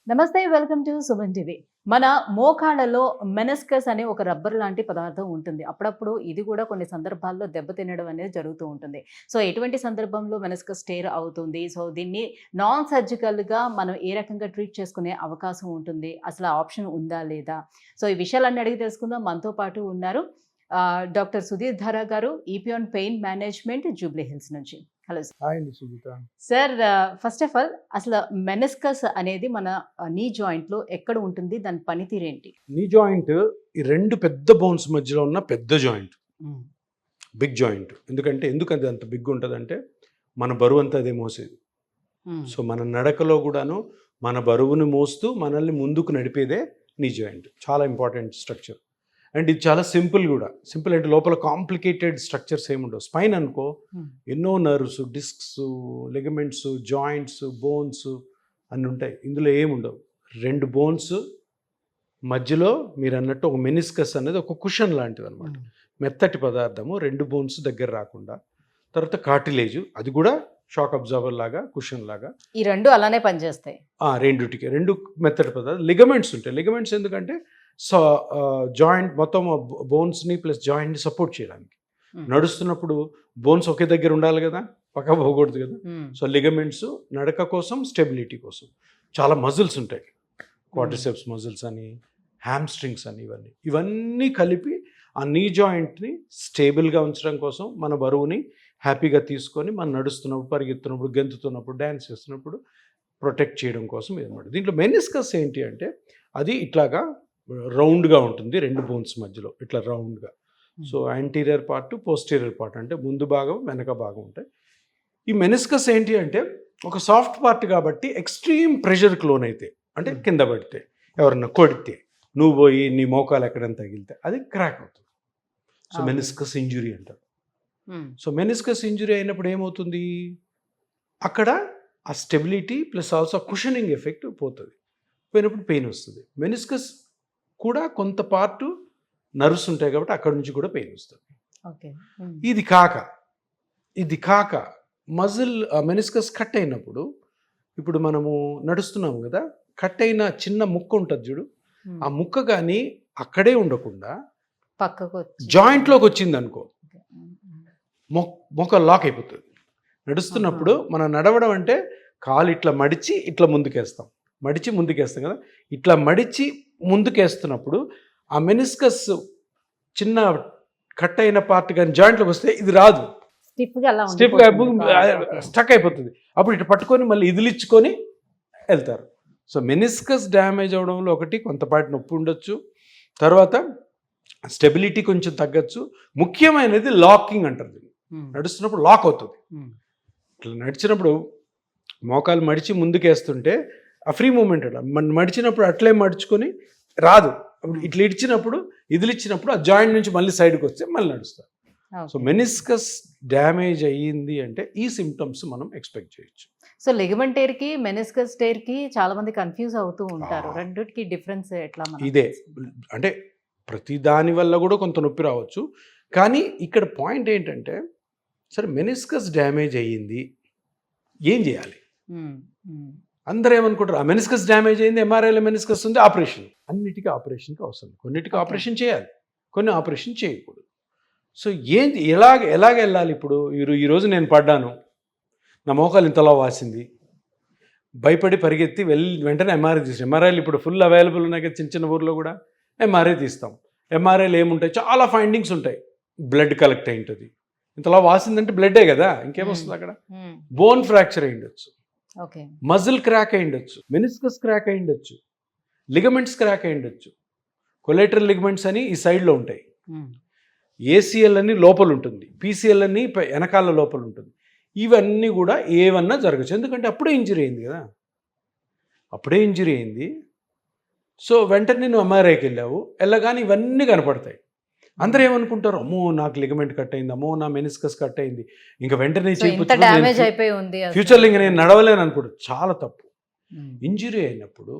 నమస్తే, welcome to Suman TV. మన మోకాళ్ళలో meniscus అనే ఒక రబ్బర్ లాంటి పదార్థం ఉంటుంది. అప్పుడప్పుడు ఇది కూడా కొన్ని సందర్భాల్లో దెబ్బతినడం అనేది జరుగుతూ ఉంటుంది. సో ఎటువంటి సందర్భంలో మెనిస్కస్ టేర్ అవుతుంది? సో దీన్ని నాన్ సర్జికల్‌గా మనం ఏ రకంగా ట్రీట్ చేసుకునే అవకాశం ఉంటుంది? అసలు ఆ ఆప్షన్ ఉందా లేదా? సో ఈ విషయాలన్నీ అడిగి తెలుసుకుందాం. మనతో పాటు ఉన్నారు డాక్టర్ సుధీర్ ధారా గారు, ఈపియాన్ పెయిన్ మేనేజ్మెంట్, జూబ్లీ హిల్స్ నుంచి. Hello sir. హాయ్ అండి Sujitha. Sir, first of all అసలు మెనిస్కస్ అనేది మన నీ జాయింట్లో ఎక్కడ ఉంటుంది? దాని పనితీరేంటి? నీ జాయింట్ ఈ రెండు పెద్ద బోన్స్ మధ్యలో ఉన్న పెద్ద జాయింట్, బిగ్ జాయింట్. ఎందుకు అది అంత బిగ్ ఉంటుందంటే మన బరువు అంతా అదే మోసేది. సో మన నడకలో కూడాను మన బరువుని మోస్తూ మనల్ని ముందుకు నడిపేదే నీ జాయింట్. చాలా ఇంపార్టెంట్ స్ట్రక్చర్. అండ్ ఇది చాలా సింపుల్ కూడా. సింపుల్ అంటే లోపల కాంప్లికేటెడ్ స్ట్రక్చర్స్ ఏముండవు. స్పైన్ అనుకో, ఎన్నో nerves, discs, ligaments, joints, bones అన్నీ ఉంటాయి. ఇందులో ఏముండవు. రెండు బోన్స్ మధ్యలో మీరు అన్నట్టు ఒక మెనిస్కస్ అనేది ఒక కుషన్ లాంటిది అనమాట. మెత్తటి పదార్థము, రెండు బోన్స్ దగ్గర రాకుండా. తర్వాత కార్టిలేజ్, అది కూడా షాక్ అబ్జర్వర్ లాగా, కుషన్ లాగా. ఈ రెండు అలానే పనిచేస్తాయి. రెండు మెత్తటి పదార్థాలు. లిగమెంట్స్ ఉంటాయి. లిగమెంట్స్ ఎందుకంటే జాయింట్ మొత్తం బోన్స్ని ప్లస్ జాయింట్ని సపోర్ట్ చేయడానికి. నడుస్తున్నప్పుడు బోన్స్ ఒకే దగ్గర ఉండాలి కదా, పక్క పోకూడదు కదా. సో లిగమెంట్స్ నడక కోసం, స్టెబిలిటీ కోసం. చాలా మజిల్స్ ఉంటాయి. క్వాడ్రిసెప్స్ మజిల్స్ అని, హ్యామ్స్ట్రింగ్స్ అని, ఇవన్నీ కలిపి ఆ నీ జాయింట్ని స్టేబుల్గా ఉంచడం కోసం, మన బరువుని హ్యాపీగా తీసుకొని మనం నడుస్తున్నప్పుడు, పరిగెత్తున్నప్పుడు, గెంతుతున్నప్పుడు, డ్యాన్స్ చేస్తున్నప్పుడు ప్రొటెక్ట్ చేయడం కోసం ఇదన్నమాట. దీంట్లో మెనిస్కస్ ఏంటి అంటే అది ఇట్లాగా రౌండ్గా ఉంటుంది, రెండు బోన్స్ మధ్యలో ఇట్లా రౌండ్గా. So anterior part, posterior part అంటే ముందు భాగం, వెనక భాగం ఉంటాయి. ఈ మెనిస్కస్ ఏంటి అంటే ఒక సాఫ్ట్ పార్ట్ కాబట్టి ఎక్స్ట్రీమ్ ప్రెషర్కి లోన్ అయితే, అంటే కింద పడితే, ఎవరన్నా కొడితే, నువ్వు పోయి నీ మోకాలు ఎక్కడైనా తగిలితే అది క్రాక్ అవుతుంది. సో మెనిస్కస్ ఇంజురీ అంటారు. సో మెనిస్కస్ ఇంజురీ అయినప్పుడు ఏమవుతుంది, అక్కడ ఆ stability plus also cushioning effect పోతుంది. పోయినప్పుడు పెయిన్ వస్తుంది. మెనిస్కస్ కూడా కొంత పార్ట్ నర్వ్స్ ఉంటాయి కాబట్టి అక్కడ నుంచి కూడా పెయిన్ వస్తుంది. ఇది కాక మజిల్ మెనిస్కస్ కట్ అయినప్పుడు, ఇప్పుడు మనము నడుస్తున్నాము కదా, కట్ అయిన చిన్న ముక్క ఉంటుంది చూడు, ఆ ముక్క కానీ అక్కడే ఉండకుండా పక్కకు జాయింట్లోకి వచ్చింది అనుకో, మొక్క లాక్ అయిపోతుంది. నడుస్తున్నప్పుడు మనం నడవడం అంటే కాలు ఇట్లా మడిచి ఇట్లా ముందుకేస్తాం, మడిచి ముందుకేస్తాం కదా, ఇట్లా మడిచి ముందుకేస్తున్నప్పుడు ఆ మెనిస్కస్ చిన్న కట్ అయిన పార్ట్ కానీ జాయింట్లోకి వస్తే ఇది రాదు, స్టిఫ్గా స్టక్ అయిపోతుంది. అప్పుడు ఇటు పట్టుకొని మళ్ళీ ఇదిలిచ్చుకొని వెళ్తారు. సో మెనిస్కస్ డ్యామేజ్ అవడంలో ఒకటి కొంతపాటి నొప్పి ఉండొచ్చు, తర్వాత స్టెబిలిటీ కొంచెం తగ్గచ్చు. ముఖ్యమైనది లాకింగ్ అంటారు. నడుస్తున్నప్పుడు లాక్ అవుతుంది. ఇట్లా నడిచినప్పుడు మోకాలు మడిచి ముందుకేస్తుంటే ఆ ఫ్రీ మూమెంట్ అట్లా మడిచినప్పుడు అట్లే మడుచుకొని రాదు. ఇట్లా ఇచ్చినప్పుడు ఇదిలిచ్చినప్పుడు ఆ జాయింట్ నుంచి మళ్ళీ సైడ్కి వస్తే మళ్ళీ నడుస్తారు. సో మెనిస్కస్ డ్యామేజ్ అయ్యింది అంటే ఈ సిమ్టమ్స్ మనం ఎక్స్పెక్ట్ చేయొచ్చు. సో లిగమెంట్ టేర్ కి మెనిస్కస్ టేర్ కి చాలా మంది కన్ఫ్యూజ్ అవుతూ ఉంటారు. రెండిటికి డిఫరెన్స్ ఎట్లా? ఇదే అంటే ప్రతి దాని వల్ల కూడా కొంత నొప్పి రావచ్చు. కానీ ఇక్కడ పాయింట్ ఏంటంటే, సరే మెనిస్కస్ డ్యామేజ్ అయ్యింది, ఏం చేయాలి? అందరూ ఏమనుకుంటారు, ఆ మెనిస్కస్ డ్యామేజ్ అయింది, ఎంఆర్ఐలో మెనిస్కస్ ఉంది, ఆపరేషన్. అన్నిటికీ ఆపరేషన్కి అవసరం. కొన్నిటికి ఆపరేషన్ చేయాలి, కొన్ని ఆపరేషన్ చేయకూడదు. సో ఎలాగ వెళ్ళాలి? ఇప్పుడు ఈరోజు నేను పడ్డాను, నా మోకాలు ఇంతలా వాసింది, భయపడి పరిగెత్తి వెంటనే ఎంఆర్ఐ తీసాం. ఎంఆర్ఐలు ఇప్పుడు ఫుల్ అవైలబుల్ ఉన్నాయి కదా, చిన్న చిన్న ఊర్లో కూడా ఎంఆర్ఐ తీస్తాం. ఎంఆర్ఐలు ఏముంటాయి, చాలా ఫైండింగ్స్ ఉంటాయి. బ్లడ్ కలెక్ట్ అయి ఉంటుంది. ఇంతలా వాసిందంటే బ్లడ్డే కదా, ఇంకేమొస్తుంది అక్కడ? బోన్ ఫ్రాక్చర్ అయి ఉండొచ్చు, మజిల్ క్రాక్ అయి ఉండొచ్చు, మెనిస్కస్ క్రాక్ అయి ఉండొచ్చు, లిగమెంట్స్ క్రాక్ అయి ఉండొచ్చు. కొలేటరల్ లిగమెంట్స్ అని ఈ సైడ్లో ఉంటాయి, ఏసీఎల్ అని లోపల ఉంటుంది, పీసీఎల్ అని వెనకాల లోపల ఉంటుంది. ఇవన్నీ కూడా ఏమన్నా జరగచ్చు. ఎందుకంటే అప్పుడే ఇంజరీ అయింది కదా, అప్పుడే ఇంజరీ అయింది. సో వెంటనే నువ్వు ఎంఆర్ఐకి వెళ్ళగానే ఇవన్నీ కనపడతాయి. అందరూ ఏమనుకుంటారు, అమ్మో నాకు లిగమెంట్ కట్ అయింది, అమ్మో నా మెనిస్కస్ కట్ అయింది, ఇంకా వెంటనే ఫ్యూచర్లో ఇంకా నేను నడవలేను అనుకుంటారు. చాలా తప్పు. ఇంజరీ అయినప్పుడు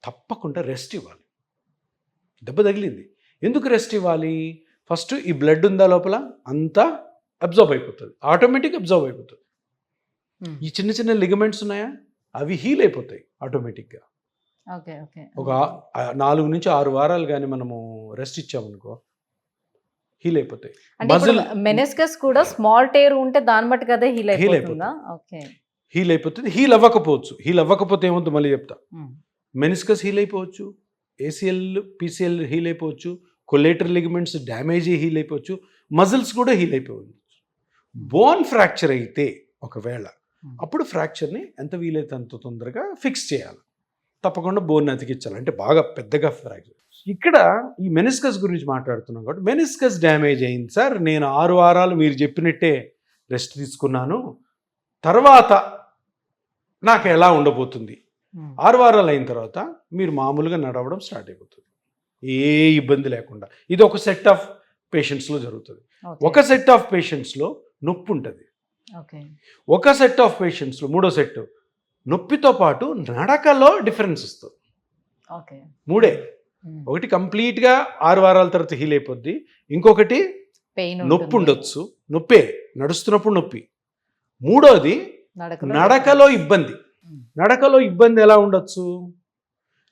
తప్పకుండా రెస్ట్ ఇవ్వాలి. దెబ్బ తగిలింది, ఎందుకు రెస్ట్ ఇవ్వాలి? ఫస్ట్ ఈ బ్లడ్ ఉందా లోపల, అంతా అబ్జర్వ్ అయిపోతుంది, ఆటోమేటిక్ అబ్జర్వ్ అయిపోతుంది. ఈ చిన్న చిన్న లిగమెంట్స్ ఉన్నాయా, అవి హీల్ అయిపోతాయి ఆటోమేటిక్గా. ఓకే. ఓకే. ఒక 4 నుంచి 6 వారాలు కానీ మనము రెస్ట్ ఇచ్చామనుకో హీల్ అయిపోతాయి. అంటే ఇప్పుడు మజిల్ మెనిస్కస్ కూడా స్మాల్ టేర్ ఉంటే దాని మట్టుకు అదే హీల్ హీల్ అయిపోతుందా? ఓకే. హీల్ అయిపోతుంది. హీల్ అవ్వకపోవచ్చు. హీల్ అవ్వకపోతే ఏమవుతుంది మళ్ళీ చెప్తా. మెనిస్కస్ హీల్ అయిపోవచ్చు, ఏసీఎల్ పీసీఎల్ హీల్ అయిపోవచ్చు, కొలేటరల్ లిగమెంట్స్ డ్యామేజ్ హీల్ అయిపోవచ్చు, మజిల్స్ కూడా హీల్ అయిపోవచ్చు. బోన్ ఫ్రాక్చర్ అయితే ఒకవేళ అప్పుడు ఫ్రాక్చర్ని ఎంత వీలైతే అంత తొందరగా ఫిక్స్ చేయాలి. తప్పకుండా బోన్ అతికించాలి. అంటే బాగా పెద్దగా ఫ్రాక్చర్. ఇక్కడ ఈ మెనిస్కస్ గురించి మాట్లాడుతున్నాం కాబట్టి మెనిస్కస్ డ్యామేజ్ అయింది సార్, నేను 6 వారాలు మీరు చెప్పినట్టే రెస్ట్ తీసుకున్నాను, తర్వాత నాకు ఎలా ఉండబోతుంది? 6 వారాలు అయిన తర్వాత మీరు మామూలుగా నడవడం స్టార్ట్ అయిపోతుంది, ఏ ఇబ్బంది లేకుండా. ఇది ఒక సెట్ ఆఫ్ పేషెంట్స్లో జరుగుతుంది. ఒక సెట్ ఆఫ్ పేషెంట్స్లో నొప్పి ఉంటుంది. ఒక సెట్ ఆఫ్ పేషెంట్స్లో మూడో సెట్ నొప్పితో పాటు నడకలో డిఫరెన్స్ వస్తుంది. మూడే, ఒకటి కంప్లీట్గా 6 వారాల తర్వాత హీల్ అయిపోద్ది, ఇంకొకటి నొప్పి ఉండొచ్చు, నొప్పే నడుస్తున్నప్పుడు నొప్పి, మూడోది నడకలో ఇబ్బంది. నడకలో ఇబ్బంది ఎలా ఉండొచ్చు?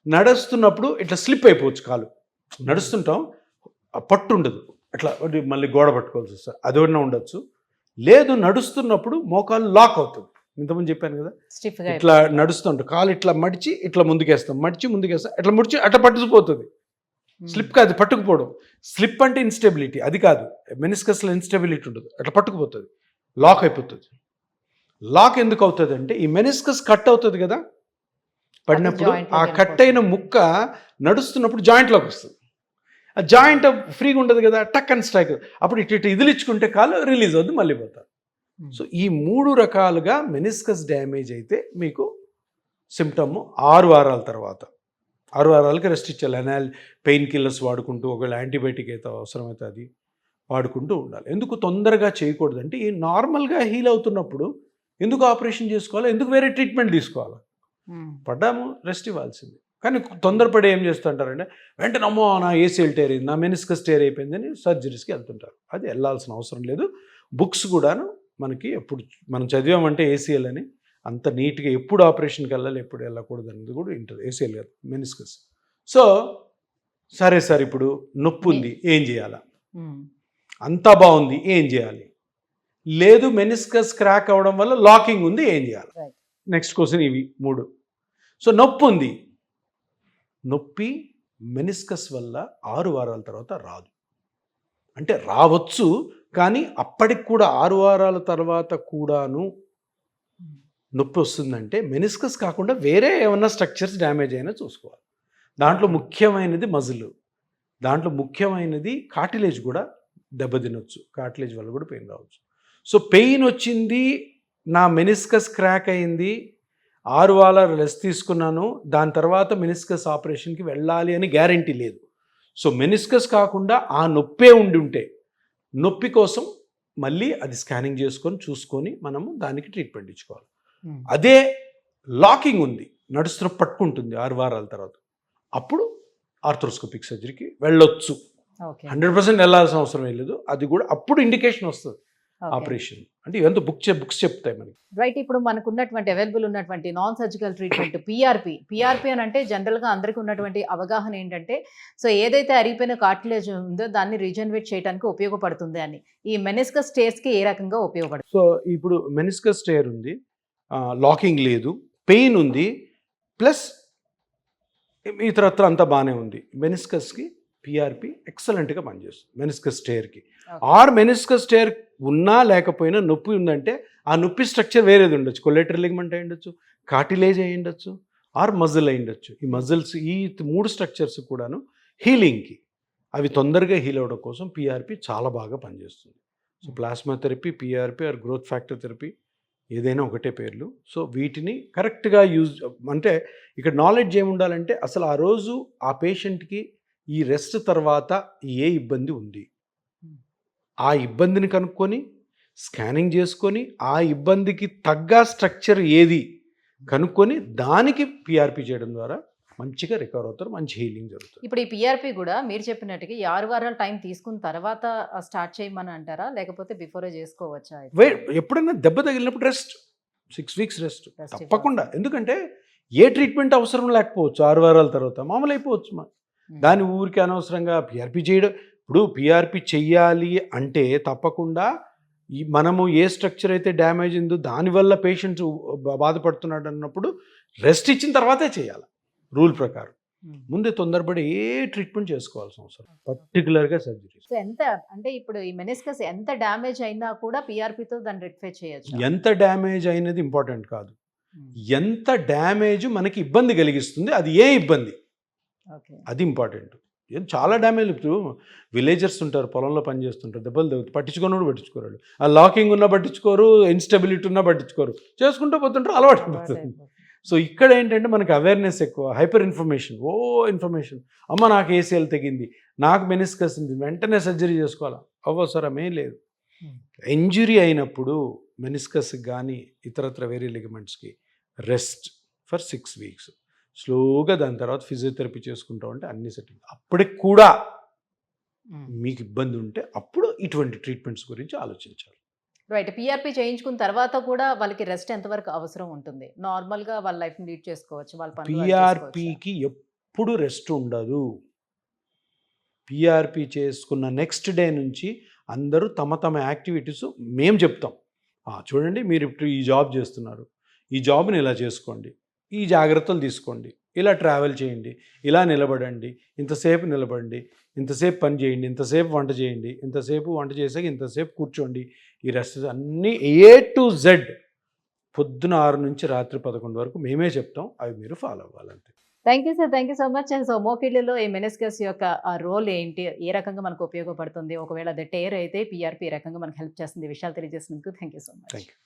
నడుస్తున్నప్పుడు ఇట్లా స్లిప్ అయిపోవచ్చు, కాలు నడుస్తుంటాం పట్టు ఉండదు, అట్లా మళ్ళీ గోడ పట్టుకోవాల్సి వస్తుంది, అదొన్నా ఉండొచ్చు. లేదు నడుస్తున్నప్పుడు మోకాలు లాక్ అవుతుంది. ఇంతకుముందు చెప్పాను కదా, ఇట్లా నడుస్తుంటాం కాలు ఇట్లా మడిచి ఇట్లా ముందుకేస్తాం, మడిచి ముందుకేస్తాం, ఇట్లా ముడిచి అట్లా పట్టుకుపోతుంది. స్లిప్ కాదు, పట్టుకుపోవడం. స్లిప్ అంటే ఇన్స్టెబిలిటీ, అది కాదు. మెనిస్కస్లో ఇన్స్టెబిలిటీ ఉండదు, అట్లా పట్టుకుపోతుంది, లాక్ అయిపోతుంది. లాక్ ఎందుకు అవుతుంది అంటే ఈ మెనిస్కస్ కట్ అవుతుంది కదా పడినప్పుడు, ఆ కట్ అయిన ముక్క నడుస్తున్నప్పుడు జాయింట్లోకి వస్తుంది. ఆ జాయింట్ ఫ్రీగా ఉండదు కదా, టక్ అండ్ స్ట్రైక్, అప్పుడు ఇటు ఇదిలిచ్చుకుంటే కాలు రిలీజ్ అవుతుంది, మళ్ళీ పోతారు. సో ఈ 3 రకాలుగా మెనిస్కస్ డ్యామేజ్ అయితే మీకు సిమ్టమ్ 6 వారాల తర్వాత, 6 వారాలకి రెస్ట్ ఇచ్చాలి. పెయిన్ కిల్లర్స్ వాడుకుంటూ, ఒకవేళ యాంటీబయాటిక్ అయితే అవసరమైతే అది వాడుకుంటూ ఉండాలి. ఎందుకు తొందరగా చేయకూడదు అంటే, ఈ నార్మల్గా హీల్ అవుతున్నప్పుడు ఎందుకు ఆపరేషన్ చేసుకోవాలి, ఎందుకు వేరే ట్రీట్మెంట్ తీసుకోవాలి? పడ్డాము, రెస్ట్ ఇవ్వాల్సింది. కానీ తొందరపడి ఏం చేస్తుంటారంటే, వెంటనే అమ్మో నా ఏసీఎల్ టేర్ అయింది, నా మెనిస్కస్ టేర్ అయిపోయిందని సర్జరీస్కి వెళ్తుంటారు. అది వెళ్ళాల్సిన అవసరం లేదు. బుక్స్ కూడాను మనకి ఎప్పుడు మనం చదివామంటే ఏసీఎల్ అని అంత నీట్గా ఎప్పుడు ఆపరేషన్కి వెళ్ళాలి, ఎప్పుడు వెళ్ళకూడదు అనేది కూడా ఉంటుంది. ఏసీఎల్ కాదు, మెనిస్కస్. సో సరే సార్, ఇప్పుడు నొప్పి ఉంది, ఏం చేయాలా? అంతా బాగుంది, ఏం చేయాలి? లేదు మెనిస్కస్ క్రాక్ అవ్వడం వల్ల లాకింగ్ ఉంది, ఏం చేయాలి? నెక్స్ట్ క్వశ్చన్ ఇవి 3. సో నొప్పి ఉంది, నొప్పి మెనిస్కస్ వల్ల 6 వారాల తర్వాత రాదు. అంటే రావచ్చు, కానీ అప్పటికి కూడా 6 వారాల తర్వాత కూడాను నొప్పి వస్తుందంటే మెనిస్కస్ కాకుండా వేరే ఏమన్నా స్ట్రక్చర్స్ డ్యామేజ్ అయినా చూసుకోవాలి. దాంట్లో ముఖ్యమైనది మజిల్, దాంట్లో ముఖ్యమైనది కార్టిలేజ్ కూడా దెబ్బతినొచ్చు, కార్టిలేజ్ వల్ల కూడా పెయిన్ రావచ్చు. సో పెయిన్ వచ్చింది, నా మెనిస్కస్ క్రాక్ అయింది, 6 వారాలు రెస్ట్ తీసుకున్నాను, దాని తర్వాత మెనిస్కస్ ఆపరేషన్కి వెళ్ళాలి అని గ్యారంటీ లేదు. సో మెనిస్కస్ కాకుండా ఆ నొప్పే ఉండి ఉంటే నొప్పి కోసం మళ్ళీ అది స్కానింగ్ చేసుకొని చూసుకొని మనము దానికి ట్రీట్మెంట్ ఇచ్చుకోవాలి. అదే లాకింగ్ ఉంది, నడుస్తున్న పట్టుకుంటుంది 6 వారాల తర్వాత, అప్పుడు ఆర్థ్రోస్కోపిక్ సర్జరీకి వెళ్ళొచ్చు. 100% వెళ్ళాల్సిన అవసరం లేదు. అది కూడా అప్పుడు ఇండికేషన్ వస్తుంది ఆపరేషన్. అంటే ఇవంతా బుక్స్ చెప్తాయి మనకి. రైట్. ఇప్పుడు మనకు ఉన్నటువంటి అవైలబుల్ ఉన్నటువంటి నాన్ సర్జికల్ ట్రీట్మెంట్ పిఆర్పి అని అంటే జనరల్గా అందరికీ ఉన్నటువంటి అవగాహన ఏంటంటే, సో ఏదైతే అరిగిపోయిన కార్టిలేజ్ ఉందో దాన్ని రీజనరేట్ చేయడానికి ఉపయోగపడుతుంది అని. ఈ మెనిస్కస్ టేర్స్కి ఏ రకంగా ఉపయోగపడుతుంది? సో ఇప్పుడు మెనిస్కస్ టేర్ ఉంది, లాకింగ్ లేదు, పెయిన్ ఉంది, ప్లస్ ఇతరత్ర అంతా బాగానే ఉంది. మెనిస్కస్కి పిఆర్పి ఎక్సలెంట్గా పనిచేస్తుంది. మెనిస్కస్ టేర్కి ఆర్ మెనిస్కస్ టేర్ ఉన్నా లేకపోయినా నొప్పి ఉందంటే ఆ నొప్పి స్ట్రక్చర్ వేరేది ఉండొచ్చు. కొలేటరల్ లిగమెంట్ అయి ఉండొచ్చు, కార్టిలేజ్ అయి ఉండొచ్చు, ఆర్ మజిల్ అయి ఉండొచ్చు. ఈ మజిల్స్, ఈ 3 స్ట్రక్చర్స్ కూడాను హీలింగ్కి, అవి తొందరగా హీల్ అవ్వడం కోసం పిఆర్పి చాలా బాగా పనిచేస్తుంది. So plasma therapy, PRP or growth factor therapy, ఏదైనా ఒకటే పేర్లు. సో వీటిని కరెక్ట్గా యూజ్ అంటే ఇక్కడ నాలెడ్జ్ ఏముండాలంటే, అసలు ఆ రోజు ఆ పేషెంట్కి ఈ రెస్ట్ తర్వాత ఏ ఇబ్బంది ఉంది, ఆ ఇబ్బందిని కనుక్కొని స్కానింగ్ చేసుకొని ఆ ఇబ్బందికి తగ్గ స్ట్రక్చర్ ఏది కనుక్కొని దానికి పిఆర్పి చేయడం ద్వారా మంచిగా రికవర్ అవుతారు, మంచి హీలింగ్ జరుగుతుంది. ఇప్పుడు ఈ పిఆర్పి కూడా మీరు చెప్పినట్టుగా 6 వారాల టైం తీసుకున్న తర్వాత స్టార్ట్ చేయమని అంటారా, లేకపోతే బిఫోరే చేసుకోవచ్చా? ఎప్పుడైనా దెబ్బ తగిలినప్పుడు రెస్ట్, 6 వీక్స్ రెస్ట్ తప్పకుండా. ఎందుకంటే ఏ ట్రీట్మెంట్ అవసరం లేకపోవచ్చు 6 వారాల తర్వాత మామూలు అయిపోవచ్చు దాని ఊరికి అనవసరంగా పిఆర్పి చేయడం. ఇప్పుడు పిఆర్పి చెయ్యాలి అంటే తప్పకుండా మనము ఏ స్ట్రక్చర్ అయితే డ్యామేజ్ ఉందో దానివల్ల పేషెంట్స్ బాధపడుతున్నాడు అన్నప్పుడు రెస్ట్ ఇచ్చిన తర్వాతే చేయాలి రూల్ ప్రకారం. ముందే తొందరపడి ఏ ట్రీట్మెంట్ చేసుకోవాల్సిన అవసరం పర్టికులర్గా సర్జరీ. సో ఎంత అంటే ఇప్పుడు ఈ మెనిస్కస్ ఎంత డ్యామేజ్ అయినా కూడా పిఆర్పితో దాన్ని రెక్టిఫై చేయొచ్చు. ఎంత డ్యామేజ్ అయినది ఇంపార్టెంట్ కాదు, ఎంత డ్యామేజ్ మనకి ఇబ్బంది కలిగిస్తుంది, అది ఏ ఇబ్బంది, అది ఇంపార్టెంట్. చాలా డ్యామేజ్. ఇప్పుడు విలేజర్స్ ఉంటారు, పొలంలో పని చేస్తుంటారు, దెబ్బలు తగ్గుతాయి, పట్టించుకొని పట్టించుకోరు. ఆ లాకింగ్ ఉన్నా పట్టించుకోరు, ఇన్స్టెబిలిటీ ఉన్నా పట్టించుకోరు, చేసుకుంటూ పోతుంటారు, అలవాటు అయిపోతుంది. సో ఇక్కడ ఏంటంటే మనకి అవేర్నెస్ ఎక్కువ, హైపర్ ఇన్ఫర్మేషన్, ఇన్ఫర్మేషన్. అమ్మ నాకు ఏసీఎల్ తెగింది, నాకు మెనిస్కస్ ఉంది, వెంటనే సర్జరీ చేసుకోవాలా, అవసరమే లేదు. ఇంజురీ అయినప్పుడు మెనిస్కస్కి కానీ ఇతరత్ర వేరే లిగమెంట్స్కి రెస్ట్ ఫర్ 6 weeks, స్లోగా దాని తర్వాత ఫిజియోథెరపీ చేసుకుంటా ఉంటే అన్ని సెటిల్. అప్పటికి కూడా మీకు ఇబ్బంది ఉంటే అప్పుడు ఇటువంటి ట్రీట్మెంట్స్ గురించి ఆలోచించాలి. రైట్. పిఆర్పి చేయించుకున్న తర్వాత కూడా వాళ్ళకి రెస్ట్ ఎంతవరకు అవసరం ఉంటుంది? నార్మల్గా వాళ్ళ లైఫ్ని లీడ్ చేసుకోవచ్చు, వాళ్ళ పని పిఆర్పికి ఎప్పుడు రెస్ట్ ఉండదు. పిఆర్పి చేసుకున్న నెక్స్ట్ డే నుంచి అందరూ తమ తమ యాక్టివిటీస్ మేము చెప్తాం. చూడండి, మీరు ఇప్పుడు ఈ జాబ్ చేస్తున్నారు, ఈ జాబ్ని ఇలా చేసుకోండి, ఈ జాగ్రత్తలు తీసుకోండి, ఇలా ట్రావెల్ చేయండి, ఇలా నిలబడండి, ఇంతసేపు నిలబడండి, ఇంతసేపు పని చేయండి, ఇంతసేపు వంట చేయండి, ఇంతసేపు వంట చేసాక ఇంతసేపు కూర్చోండి, ఈ రెస్ట్ అన్నీ A to Z పొద్దున 6 నుంచి రాత్రి 11 వరకు మేమే చెప్తాం, అవి మీరు ఫాలో అవ్వాలంతే. Thank you sir, thank you so much. So మోకిళ్ళలో ఈ మెనిస్కస్ యొక్క రోల్ ఏంటి, ఏ రకంగా మనకు ఉపయోగపడుతుంది, ఒకవేళ అది టేర్ అయితే పిఆర్పి ఏ రకంగా మనకు హెల్ప్ చేస్తుంది, విషయాలు తెలియజేసినందుకు thank you so much. Thank you.